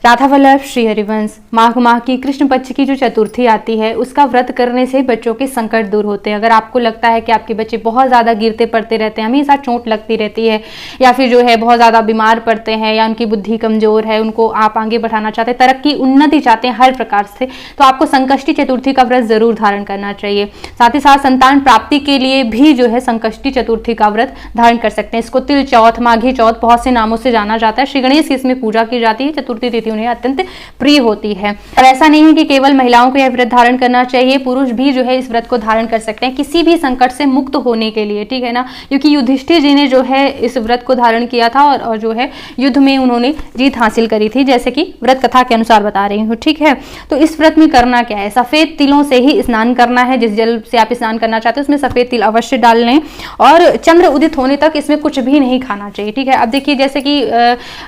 राधा वल्लभ श्री हरिवंश। माघ माह की कृष्ण पक्ष की जो चतुर्थी आती है उसका व्रत करने से बच्चों के संकट दूर होते हैं। अगर आपको लगता है कि आपके बच्चे बहुत ज़्यादा गिरते पड़ते रहते हैं, हमेशा चोट लगती रहती है, या फिर जो है बहुत ज़्यादा बीमार पड़ते हैं, या उनकी बुद्धि कमजोर है, उनको आप आगे बढ़ाना चाहते हैं, तरक्की उन्नति चाहते हैं हर प्रकार से, तो आपको संकष्टी चतुर्थी का व्रत जरूर धारण करना चाहिए। साथ ही साथ संतान प्राप्ति के लिए भी जो है संकष्टी चतुर्थी का व्रत धारण कर सकते हैं। इसको तिल चौथ, माघी चौथ बहुत से नामों से जाना जाता है। श्री गणेश की इसमें पूजा की जाती है। चतुर्थी तिथि उन्हें अत्यंत प्रिय होती है। और ऐसा नहीं है कि केवल महिलाओं को यह व्रत धारण करना चाहिए, पुरुष भी जो है इस व्रत को धारण कर सकते हैं किसी भी संकट से मुक्त होने के लिए, ठीक है ना। क्योंकि युधिष्ठिर जी ने जो है इस व्रत को धारण किया था और जो है युद्ध में उन्होंने जीत हासिल करी थी, जैसे कि व्रत कथा के अनुसार बता रही हूँ, ठीक है। तो इस व्रत में करना क्या है, सफेद तिलों से ही स्नान करना है। जिस जल से आप स्नान करना चाहते हैं उसमें सफेद तिल अवश्य डाल लें, और चंद्र उदित होने तक इसमें कुछ भी नहीं खाना चाहिए, ठीक है। अब देखिए, जैसे कि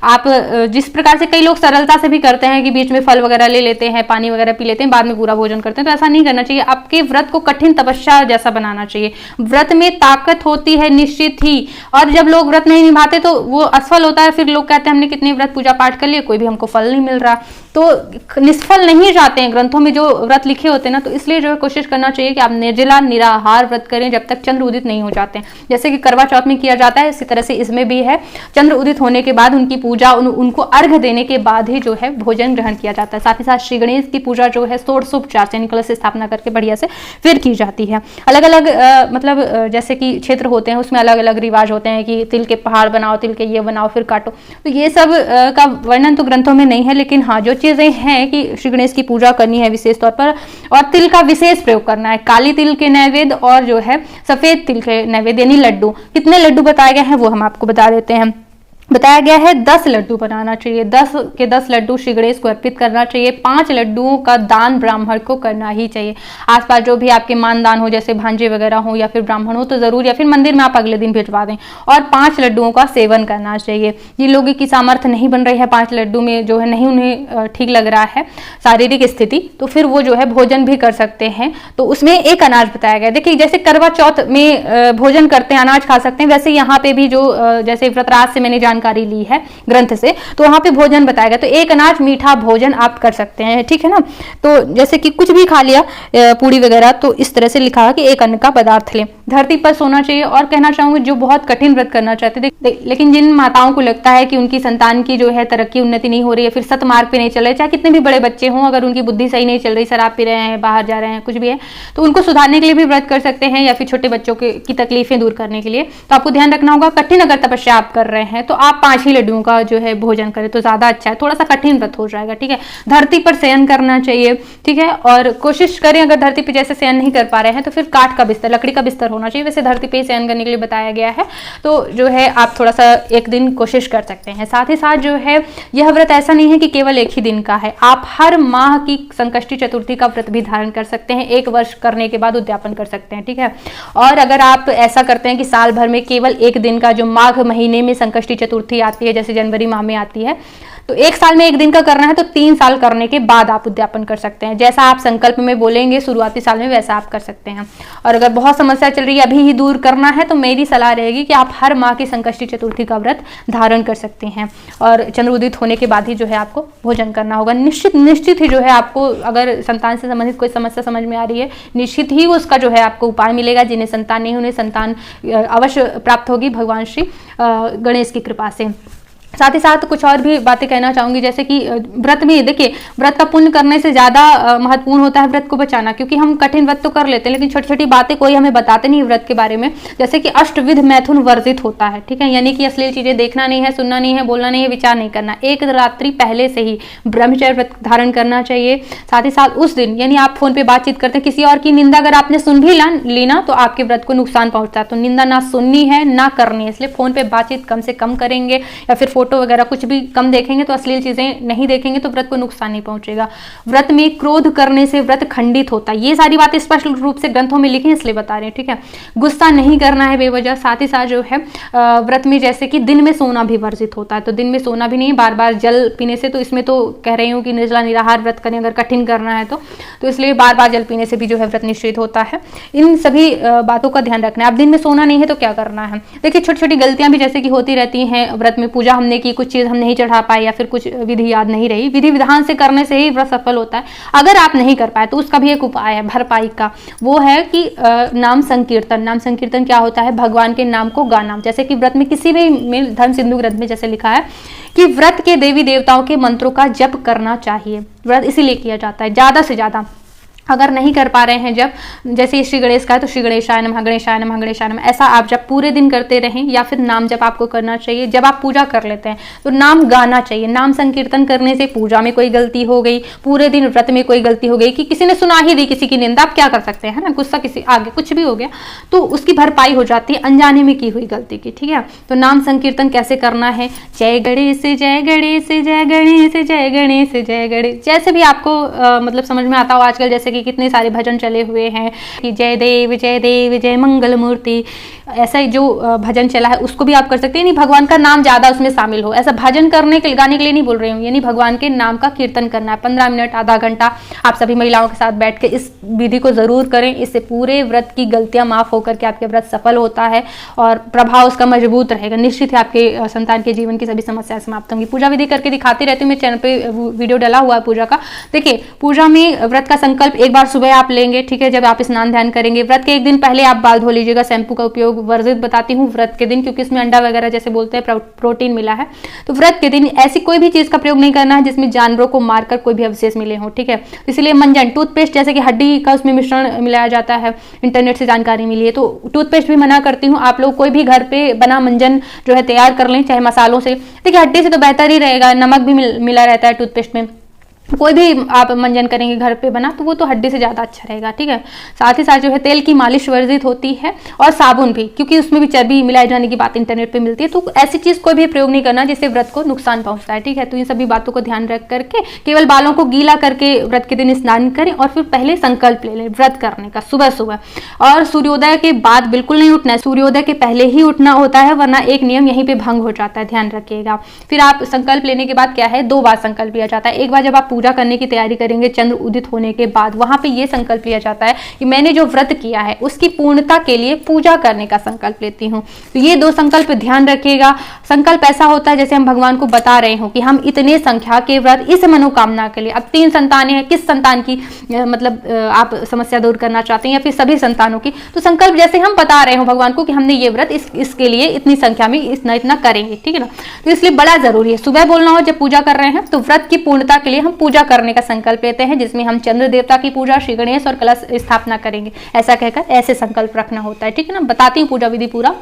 आप जिस प्रकार से कई लोग सरलता से भी करते हैं कि बीच में फल वगैरह ले लेते हैं, पानी वगैरह पी लेते हैं, बाद में पूरा भोजन करते हैं, तो ऐसा नहीं करना चाहिए। आपके व्रत को कठिन तपस्या जैसा बनाना चाहिए। व्रत में ताकत होती है निश्चित ही, और जब लोग व्रत नहीं निभाते तो वो असफल होता है। फिर लोग कहते हैं हमने कितने व्रत पूजा पाठ कर लिए, कोई भी हमको फल नहीं मिल रहा, तो निष्फल नहीं जाते हैं ग्रंथों में जो व्रत लिखे होते हैं ना। तो इसलिए जो है कोशिश करना चाहिए कि आप निर्जला निराहार व्रत करें जब तक चंद्र उदित नहीं हो जाते हैं, जैसे कि करवा चौथ में किया जाता है, इसी तरह से इसमें भी है। चंद्र उदित होने के बाद उनकी पूजा, उनको अर्घ देने के बाद ही जो है भोजन ग्रहण किया जाता है। साथ ही साथ श्री गणेश की पूजा जो है षोडशोपचार से, कलश स्थापना करके बढ़िया से फिर की जाती है। अलग अलग मतलब जैसे कि क्षेत्र होते हैं उसमें अलग अलग रिवाज होते हैं कि तिल के पहाड़ बनाओ, तिल के ये बनाओ, फिर काटो। तो ये सब का वर्णन तो ग्रंथों में नहीं है, लेकिन हाँ जो चीजें हैं कि श्री गणेश की पूजा करनी है विशेष तौर पर, और तिल का विशेष प्रयोग करना है। काली तिल के नैवेद्य और जो है सफेद तिल के नैवेद्य यानी लड्डू। कितने लड्डू बताए गए हैं वो हम आपको बता देते हैं। बताया गया है 10 लड्डू बनाना चाहिए। 10 के 10 लड्डू श्री गणेश को अर्पित करना चाहिए। 5 लड्डुओं का दान ब्राह्मण को करना ही चाहिए। आसपास जो भी आपके मानदान हो, जैसे भांजे वगैरह हो या फिर ब्राह्मण हो तो जरूर, या फिर मंदिर में आप अगले दिन भिजवा दें। और 5 लड्डुओं का सेवन करना चाहिए। जिन लोगों की सामर्थ्य नहीं बन रही है 5 लड्डू में जो है नहीं उन्हें ठीक लग रहा है शारीरिक स्थिति, तो फिर वो जो है भोजन भी कर सकते हैं। तो उसमें एक अनाज बताया गया। देखिए, जैसे करवा चौथ में भोजन करते हैं, अनाज खा सकते हैं, वैसे यहाँ पे भी जो जैसे व्रतराज से मैंने जानकारी ली है ग्रंथ से, तो वहां पे भोजन बताया गया। तो एक अनाज मीठा भोजन आप कर सकते हैं, ठीक है ना। तो जैसे कि कुछ भी खा लिया, पूड़ी वगैरह, तो इस तरह से लिखा है कि एक अन्न का पदार्थ लें। धरती पर सोना चाहिए। और कहना चाहूंगी जो बहुत कठिन व्रत करना चाहते थे, लेकिन जिन माताओं को लगता है कि उनकी संतान की जो है तरक्की उन्नति नहीं हो रही है, फिर सतमार्ग पे नहीं चल रहे, चाहे कितने भी बड़े बच्चे हों, अगर उनकी बुद्धि सही नहीं चल रही, शराब पी रहे हैं, बाहर जा रहे हैं, कुछ भी है, तो उनको सुधारने के लिए भी व्रत कर सकते हैं, या फिर छोटे बच्चों की तकलीफें दूर करने के लिए। तो आपको ध्यान रखना होगा, कठिन अगर तपस्या आप कर रहे हैं तो आप 5 ही लड्डुओं का जो है भोजन करें तो ज्यादा अच्छा है। थोड़ा सा कठिन व्रत हो जाएगा, ठीक है। धरती पर शयन करना चाहिए, ठीक है। और कोशिश करें अगर धरती पे जैसे शयन नहीं कर पा रहे हैं तो फिर काठ का बिस्तर, लकड़ी का बिस्तर होना चाहिए। वैसे धरती पे शयन करने के लिए बताया गया है, तो जो है आप थोड़ा सा एक दिन कोशिश कर सकते हैं। साथ ही साथ जो है यह व्रत ऐसा नहीं है कि केवल एक ही दिन का है, आप हर माह की संकष्टी चतुर्थी का व्रत भी धारण कर सकते हैं। 1 वर्ष करने के बाद उद्यापन कर सकते हैं, ठीक है। और अगर आप ऐसा करते हैं कि साल भर में केवल एक दिन का, जो माघ महीने में संकष्टी चतुर्थी आती है, जैसे जनवरी माह में आती है, तो 1 साल में 1 दिन का करना है तो 3 साल करने के बाद आप उद्यापन कर सकते हैं। जैसा आप संकल्प में बोलेंगे शुरुआती साल में, वैसा आप कर सकते हैं। और अगर बहुत समस्या चल रही है, अभी ही दूर करना है, तो मेरी सलाह रहेगी कि आप हर माह की संकष्टी चतुर्थी का व्रत धारण कर सकते हैं। और चंद्र उदित होने के बाद ही जो है आपको भोजन करना होगा। निश्चित ही जो है आपको, अगर संतान से संबंधित कोई समस्या समझ में आ रही है, निश्चित ही उसका जो है आपको उपाय मिलेगा। जिन्हें संतान नहीं, उन्हें संतान अवश्य प्राप्त होगी भगवान श्री गणेश की कृपा से। साथ ही साथ कुछ और भी बातें कहना चाहूंगी, जैसे कि व्रत में देखिए, व्रत का पुण्य करने से ज्यादा महत्वपूर्ण होता है व्रत को बचाना। क्योंकि हम कठिन व्रत तो कर लेते हैं, लेकिन छोटी छोटी बातें कोई हमें बताते नहीं व्रत के बारे में। जैसे कि अष्टविध मैथुन वर्जित होता है, ठीक है। यानी कि अश्लील चीजें देखना नहीं है, सुनना नहीं है, बोलना नहीं है, विचार नहीं करना। 1 रात्रि पहले से ही ब्रह्मचर्य व्रत धारण करना चाहिए। साथ ही साथ उस दिन, यानी आप फोन पे बातचीत करते हैं, किसी और की निंदा अगर आपने सुन भी ली ना, तो आपके व्रत को नुकसान पहुंचता है। तो निंदा ना सुननी है, ना करनी है। इसलिए फोन पे बातचीत कम से कम करेंगे, या फिर फोटो वगैरह कुछ भी कम देखेंगे, तो अश्लील चीजें नहीं देखेंगे, तो व्रत को नुकसान नहीं पहुंचेगा। व्रत में क्रोध करने से व्रत खंडित होता है। ये सारी बातें स्पष्ट रूप से ग्रंथों में लिखी हैं, इसलिए बता रहे हैं, ठीक है। गुस्सा नहीं करना है बेवजह। साथ ही साथ जो है व्रत में जैसे कि दिन में सोना भी वर्जित होता है, तो दिन में सोना भी नहीं, बार बार जल पीने से, तो इसमें तो कह रही हूँ कि निर्जला निराहार व्रत करें अगर कठिन करना है तो इसलिए बार बार जल पीने से भी जो है व्रत निश्चित होता है। इन सभी बातों का ध्यान रखना है। अब दिन में सोना नहीं है तो क्या करना है। देखिए, छोटी छोटी गलतियां भी जैसे कि होती रहती हैं व्रत में। पूजा हमने है कि कुछ चीज़ हम नहीं चढ़ा पाए या फिर कुछ विधि याद नहीं रही, विधि विधान से करने से ही व्रत सफल होता है। अगर आप नहीं कर पाए तो उसका भी एक उपाय है भरपाई का, वो है कि नाम संकीर्तन। नाम संकीर्तन क्या होता है? भगवान के नाम को गाना। जैसे कि व्रत में किसी भी धर्म सिंधु ग्रंथ में जैसे लिखा है कि व्रत के देवी देवताओं के मंत्रों का जप करना चाहिए। व्रत इसीलिए किया जाता है ज़्यादा से ज़्यादा। अगर नहीं कर पा रहे हैं जब, जैसे श्री गणेश का है तो श्री गणेशाय नमः, गणेशाय नमः, गणेशाय नमः, ऐसा आप जब पूरे दिन करते रहें, या फिर नाम जब आपको करना चाहिए। जब आप पूजा कर लेते हैं तो नाम गाना चाहिए। नाम संकीर्तन करने से पूजा में कोई गलती हो गई, पूरे दिन व्रत में कोई गलती हो गई कि किसी ने सुना ही दी किसी की निंदा, आप क्या कर सकते हैं ना, गुस्सा किसी आगे कुछ भी हो गया तो उसकी भरपाई हो जाती है अनजाने में की हुई गलती की। ठीक है, तो नाम संकीर्तन कैसे करना है? जय गणेश जय गणेश जय गणेश जय गणेश जय गणेश, जैसे भी आपको मतलब समझ में आता हो। आजकल जैसे कि कितने सारे भजन चले हुए हैं कि जय देव जय मंगल मूर्ति, ऐसा जो भजन चला है उसको भी आप कर सकते हैं। नहीं भगवान का नाम ज्यादा उसमें शामिल हो, ऐसा भजन करने के गाने के लिए नहीं बोल रही हूँ, यानी भगवान के नाम का कीर्तन करना है। 15 मिनट आधा घंटा आप सभी महिलाओं के साथ बैठ के इस विधि को जरूर करें। इससे पूरे व्रत की गलतियां माफ होकर के आपके व्रत सफल होता है और प्रभाव उसका मजबूत रहेगा। निश्चित है आपके संतान के जीवन की सभी समस्याएं समाप्त होंगी। पूजा विधि करके दिखाती रहती हूँ, मेरे चैनल पे वीडियो डाला हुआ है पूजा का। देखिए पूजा में व्रत का संकल्प एक बार सुबह आप लेंगे, ठीक है, जब आप स्नान ध्यान करेंगे। व्रत के एक दिन पहले आप बाल धो लीजिएगा। शैम्पू का उपयोग वर्जित बताती हूँ व्रत के दिन, क्योंकि इसमें अंडा वगैरह जैसे बोलते हैं प्रोटीन मिला है। तो व्रत के दिन ऐसी कोई भी चीज का प्रयोग नहीं करना है जिसमें जानवरों को मारकर कोई भी अवशेष मिले हो। ठीक है, इसलिए मंजन, टूथपेस्ट जैसे कि हड्डी का उसमें मिश्रण मिलाया जाता है, इंटरनेट से जानकारी मिली है, तो टूथपेस्ट भी मना करती हूँ। आप लोग कोई भी घर पे बना मंजन जो है तैयार कर लें, चाहे मसालों से। देखिए हड्डी से तो बेहतर ही रहेगा, नमक भी मिला रहता है टूथपेस्ट में। कोई भी आप मंजन करेंगे घर पे बना तो वो तो हड्डी से ज़्यादा अच्छा रहेगा। ठीक है, साथ ही साथ जो है तेल की मालिश वर्जित होती है और साबुन भी, क्योंकि उसमें भी चर्बी मिलाए जाने की बात इंटरनेट पे मिलती है। तो ऐसी चीज़ कोई भी प्रयोग नहीं करना जिससे व्रत को नुकसान पहुंचता है। ठीक है, तो इन सभी बातों को ध्यान रख करके केवल बालों को गीला करके व्रत के दिन स्नान करें और फिर पहले संकल्प ले लें व्रत करने का सुबह सुबह। और सूर्योदय के बाद बिल्कुल नहीं उठना है, सूर्योदय के पहले ही उठना होता है, वरना एक नियम यहीं पे भंग हो जाता है, ध्यान रखिएगा। फिर आप संकल्प लेने के बाद क्या है, 2 बार संकल्प लिया जाता है। एक बार जब आप पूजा करने की तैयारी करेंगे चंद्र उदित होने के बाद, वहां पे ये संकल्प लिया जाता है कि मैंने जो व्रत किया है उसकी पूर्णता के लिए पूजा करने का संकल्प लेती हूँ। तो ये 2 संकल्प ध्यान रखिएगा। संकल्प ऐसा होता है जैसे हम भगवान को बता रहे हो कि हम इतने संख्या के व्रत इस मनोकामना के लिए, अब 3 संतानें हैं, किस संतान की मतलब आप समस्या दूर करना चाहते हैं या फिर सभी संतानों की, तो संकल्प जैसे हम बता रहे हो भगवान को कि हमने ये व्रत इसके लिए इतनी संख्या में इतना इतना करेंगे। ठीक है ना, तो इसलिए बड़ा जरूरी है सुबह बोलना हो जब पूजा कर रहे हैं तो व्रत की पूर्णता के लिए हम पूजा करने का संकल्प लेते हैं, जिसमें हम चंद्र देवता की पूजा, श्री गणेश और कलश स्थापना करेंगे, ऐसा कहकर ऐसे संकल्प रखना होता है। ठीक है ना, बताती हूँ पूजा विधि पूरा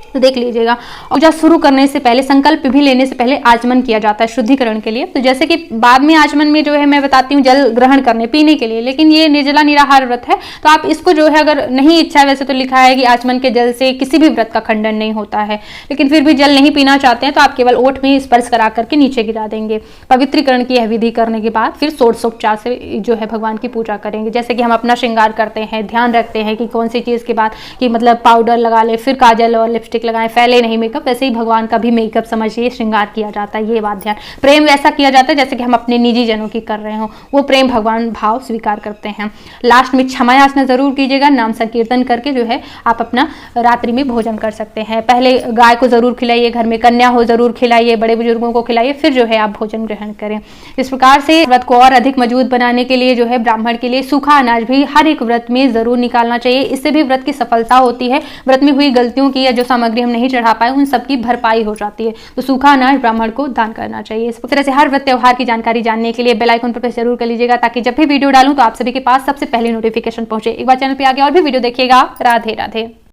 तो देख लीजिएगा। पूजा शुरू करने से पहले, संकल्प भी लेने से पहले आचमन किया जाता है शुद्धिकरण के लिए। तो जैसे कि बाद में आचमन में जो है मैं बताती हूँ जल ग्रहण करने पीने के लिए, लेकिन ये निर्जला निराहार व्रत है तो आप इसको जो है अगर नहीं इच्छा है, वैसे तो लिखा है कि आचमन के जल से किसी भी व्रत का खंडन नहीं होता है, लेकिन फिर भी जल नहीं पीना चाहते हैं तो आप केवल ओठ में स्पर्श करा करके नीचे गिरा देंगे। पवित्रीकरण की यह विधि करने के बाद फिर षोडशोपचार से जो है भगवान की पूजा करेंगे। जैसे कि हम अपना श्रृंगार करते हैं, ध्यान रखते हैं कि कौन सी चीज के बाद कि मतलब पाउडर लगा ले, फिर काजल और लिपस्टिक लगाएं, फैले नहीं मेकअप, वैसे ही भगवान का भी मेकअप समझिए श्रृंगार किया जाता है। ये बात ध्यान, प्रेम वैसा किया जाता है जैसे कि हम अपने निजी जनों की कर रहे हो, वो प्रेम भगवान भाव स्वीकार करते हैं। लास्ट में क्षमा याचना जरूर कीजिएगा। नाम संकीर्तन करके जो है आप अपना रात्रि में भोजन कर सकते हैं। पहले गाय को जरूर खिलाइए, घर में कन्या हो जरूर खिलाइए, बड़े बुजुर्गों को खिलाइए, फिर जो है आप भोजन ग्रहण करें। इस प्रकार से व्रत को और अधिक मजबूत बनाने के लिए जो है ब्राह्मण के लिए सूखा अनाज भी हर एक व्रत में जरूर निकालना चाहिए। इससे भी व्रत की सफलता होती है, व्रत में हुई गलतियों की या जो सामग्री हम नहीं चढ़ा पाए उन सबकी भरपाई हो जाती है। तो सूखा अनाज ब्राह्मण को दान करना चाहिए। इस तरह से हर व्रत त्योहार की जानकारी जानने के लिए बेल आइकन पर प्रेस जरूर कर लीजिएगा, ताकि जब भी वीडियो डालूं तो आप सभी के पास सबसे पहले नोटिफिकेशन पहुंचे। एक बार चैनल पे आगे और भी वीडियो देखिएगा। राधे राधे।